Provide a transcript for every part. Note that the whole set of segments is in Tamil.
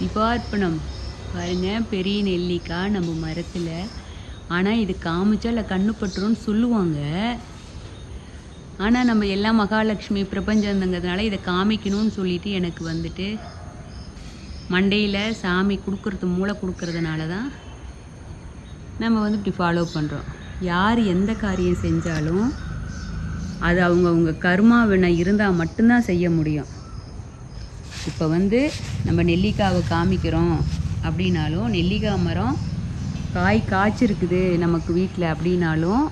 சிவார்ப்பணம் பாருங்க, பெரிய நெல்லிக்காய் நம்ம மரத்தில். ஆனால் இது காமிச்சா இல்லை கண்ணு பட்டுருன்னு சொல்லுவாங்க. ஆனால் நம்ம எல்லாம் மகாலட்சுமி பிரபஞ்சங்கிறதுனால இதை காமிக்கணும்னு சொல்லிட்டு எனக்கு வந்துட்டு மண்டையில் சாமி கொடுக்குறது மூளை கொடுக்கறதுனால தான் நம்ம வந்து இப்படி ஃபாலோ பண்ணுறோம். யார் எந்த காரியம் செஞ்சாலும் அது அவங்கவுங்க கர்மா வினை இருந்தால் மட்டும்தான் செய்ய முடியும். இப்போ வந்து நம்ம நெல்லிக்காவை காமிக்கிறோம் அப்படின்னாலும், நெல்லிக்காய் மரம் காய் காய்ச்சிருக்குது நமக்கு வீட்டில் அப்படின்னாலும்,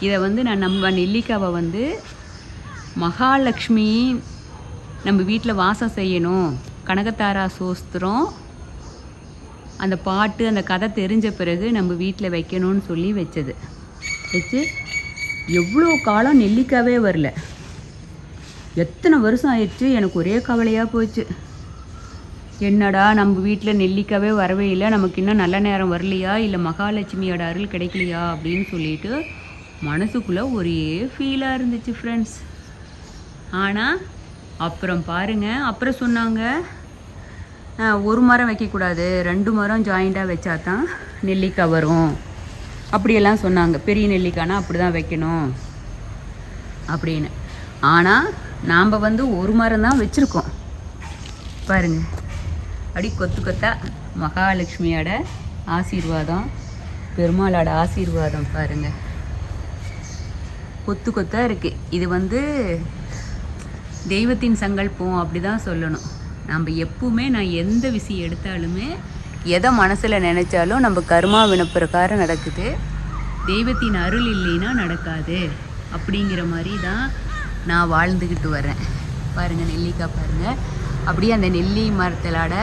இதை வந்து நம்ம நெல்லிக்காவை வந்து மகாலட்சுமி நம்ம வீட்டில் வாசம் செய்யணும், கனகத்தாரா சோஸ்திரம் அந்த பாட்டு அந்த கதை தெரிஞ்ச பிறகு நம்ம வீட்டில் வைக்கணும்னு சொல்லி வச்சு எவ்வளோ காலம் நெல்லிக்காவே வரல. எத்தனை வருஷம் ஆயிடுச்சு. எனக்கு ஒரே கவலையாக போச்சு. என்னடா நம்ம வீட்டில் நெல்லிக்காவே வரவே இல்லை, நமக்கு இன்னும் நல்ல நேரம் வரலையா, இல்லை மகாலட்சுமியோட அருள் கிடைக்கலையா அப்படின்னு சொல்லிட்டு மனசுக்குள்ளே ஒரே ஃபீலாக இருந்துச்சு ஃப்ரெண்ட்ஸ். ஆனால் அப்புறம் பாருங்கள், அப்புறம் சொன்னாங்க ஒரு மரம் வைக்கக்கூடாது, 2 மரம் ஜாயிண்டாக வச்சா தான் நெல்லிக்காய் வரும் அப்படியெல்லாம் சொன்னாங்க. பெரிய நெல்லிக்காய்னா அப்படி தான் வைக்கணும் அப்படின்னு. ஆனால் நாம் வந்து ஒரு மரம் தான் வச்சுருக்கோம் பாருங்கள். அப்படி கொத்து கொத்தா மகாலட்சுமியோட ஆசீர்வாதம், பெருமாளோட ஆசீர்வாதம் பாருங்கள், கொத்து கொத்தாக இருக்குது. இது வந்து தெய்வத்தின் சங்கல்பம் அப்படி தான் சொல்லணும். நம்ம எப்பவுமே நான் எந்த விஷயம் எடுத்தாலுமே எதை மனசில் நினச்சாலும் நம்ம கர்மா வினப்பிரகாரம் நடக்குது, தெய்வத்தின் அருள் இல்லைன்னா நடக்காது அப்படிங்கிற மாதிரி தான் நான் வாழ்ந்துக்கிட்டு வரேன். பாருங்கள் நெல்லிக்காய் பாருங்கள், அப்படியே அந்த நெல்லி மரத்தலோட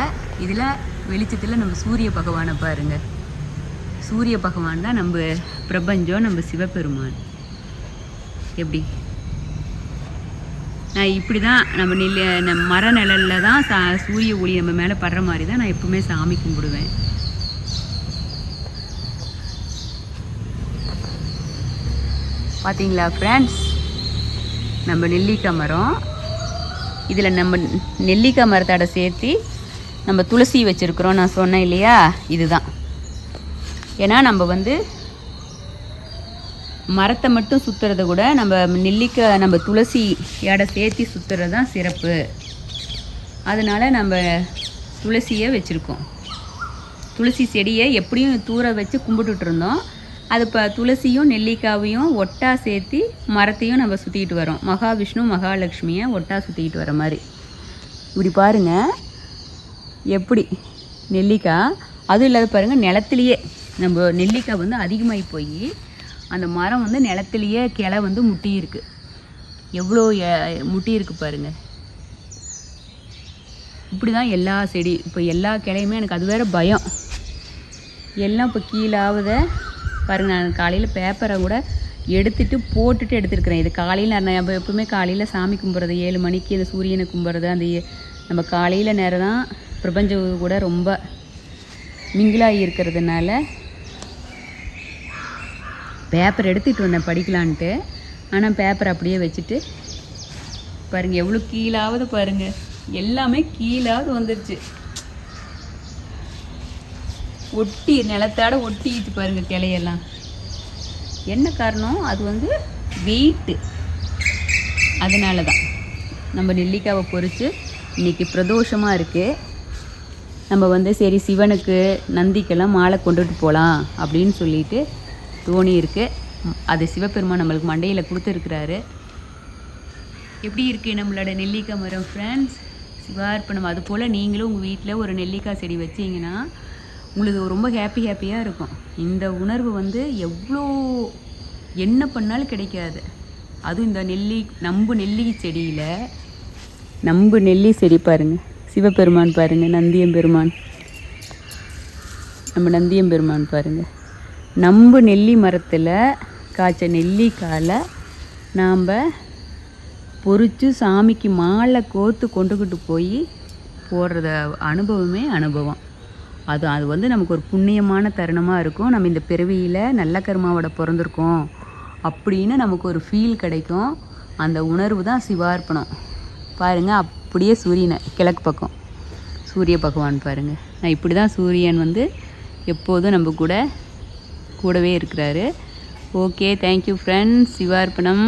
இதில் வெளிச்சத்தில் நம்ம சூரிய பகவானை பாருங்கள். சூரிய பகவான் தான் நம்ம பிரபஞ்சம், நம்ம சிவபெருமான். எப்படி நான் இப்படி தான் நம்ம மர நிழலில் தான் சூரிய ஒளி நம்ம மேலே படுற மாதிரி தான் நான் எப்பவுமே சாமி கும்பிடுவேன். பார்த்தீங்களா ஃப்ரெண்ட்ஸ், நம்ம நெல்லிக்காய் மரம், இதில் நம்ம நெல்லிக்காய் மரத்தோட சேர்த்து நம்ம துளசி வச்சுருக்குறோம். நான் சொன்னேன் இல்லையா, இதுதான். ஏன்னா நம்ம வந்து மரத்தை மட்டும் சுற்றுறத கூட நம்ம நெல்லிக்காய் நம்ம துளசியோட சேர்த்து சுற்றுறது தான் சிறப்பு. அதனால் நம்ம துளசியை வச்சுருக்கோம். துளசி செடியை எப்படியும் தூர வச்சு கும்பிட்டுட்டு இருந்தோம். அது இப்போ துளசியும் நெல்லிக்காவையும் ஒட்டா சேர்த்து மரத்தையும் நம்ம சுற்றிக்கிட்டு வரோம். மகாவிஷ்ணு மகாலட்சுமியை ஒட்டா சுற்றிக்கிட்டு வர மாதிரி. இப்படி பாருங்கள் எப்படி நெல்லிக்காய், அதுவும் இல்லாத பாருங்கள் நிலத்துலையே நம்ம நெல்லிக்காய் வந்து அதிகமாகி போய் அந்த மரம் வந்து நிலத்துலையே கிளை வந்து முட்டி இருக்குது. எவ்வளோ முட்டி இருக்குது பாருங்கள். இப்படி தான் எல்லா செடி, இப்போ எல்லா கிளையுமே எனக்கு அது வேறு பயம். எல்லாம் இப்போ கீழாவத பாருங்கள். நான் காலையில் பேப்பரை கூட போட்டுட்டு எடுத்துருக்குறேன். இது காலையில் நான் எப்பவுமே காலையில் சாமி கும்பிட்றது 7 மணிக்கு அந்த சூரியனை கும்பிட்றது, அந்த நம்ம காலையில் நேரம் தான் பிரபஞ்சம் கூட ரொம்ப மிங்கிலாகி இருக்கிறதுனால பேப்பர் எடுத்துகிட்டு வந்தேன் படிக்கலான்ட்டு. ஆனால் பேப்பர் அப்படியே வச்சுட்டு பாருங்கள் எவ்வளோ கீழாவது பாருங்கள், எல்லாமே கீழாவது வந்துருச்சு. ஒட்டி நிலத்தோட ஒட்டிட்டு பாருங்கள் கிளையெல்லாம். என்ன காரணம், அது வந்து வெயிட்டு. அதனால தான் நம்ம நெல்லிக்காவை பொறிச்சு இன்றைக்கி பிரதோஷமாக இருக்குது. நம்ம வந்து சரி சிவனுக்கு நந்திக்கெல்லாம் மாலை கொண்டுட்டு போகலாம் அப்படின்னு சொல்லிட்டு தோணி இருக்குது. அது சிவபெருமான் நம்மளுக்கு மண்டையில் கொடுத்துருக்குறாரு. எப்படி இருக்குது நம்மளோட நெல்லிக்காய் மரம் ஃப்ரெண்ட்ஸ், சிவார்ப்பணம். அது போல் நீங்களும் உங்கள் வீட்டில் ஒரு நெல்லிக்காய் செடி வச்சிங்கன்னா உங்களுக்கு ரொம்ப ஹாப்பியாக இருக்கும். இந்த உணர்வு வந்து எவ்வளோ என்ன பண்ணாலும் கிடைக்காது. அதுவும் இந்த நம்பு நெல்லி செடியில், நம்பு நெல்லி செடி பாருங்கள், சிவபெருமான் பாருங்கள், நந்தியம்பெருமான், நம்ம நந்தியம்பெருமான் பாருங்கள். நம்பு நெல்லி மரத்தில் காய்ச்ச நெல்லிக்காயில் நாம் பொறிச்சு சாமிக்கு மாலை கோர்த்து கொண்டுக்கிட்டு போய் போடுறத அனுபவமே அனுபவம். அது வந்து நமக்கு ஒரு புண்ணியமான தருணமாக இருக்கும். நம்ம இந்த பிறவியில் நல்ல கர்மாவோட பிறந்திருக்கோம் அப்படின்னு நமக்கு ஒரு ஃபீல் கிடைக்கும். அந்த உணர்வு தான் சிவார்ப்பணம். பாருங்கள் அப்படியே சூரியனை கிழக்கு பக்கம் சூரிய பகவான் பாருங்கள். நான் இப்படி தான் சூரியன் வந்து எப்போதும் நம்ம கூடவே இருக்கிறாரு. Okay, thank you friends. சிவார்ப்பணம்.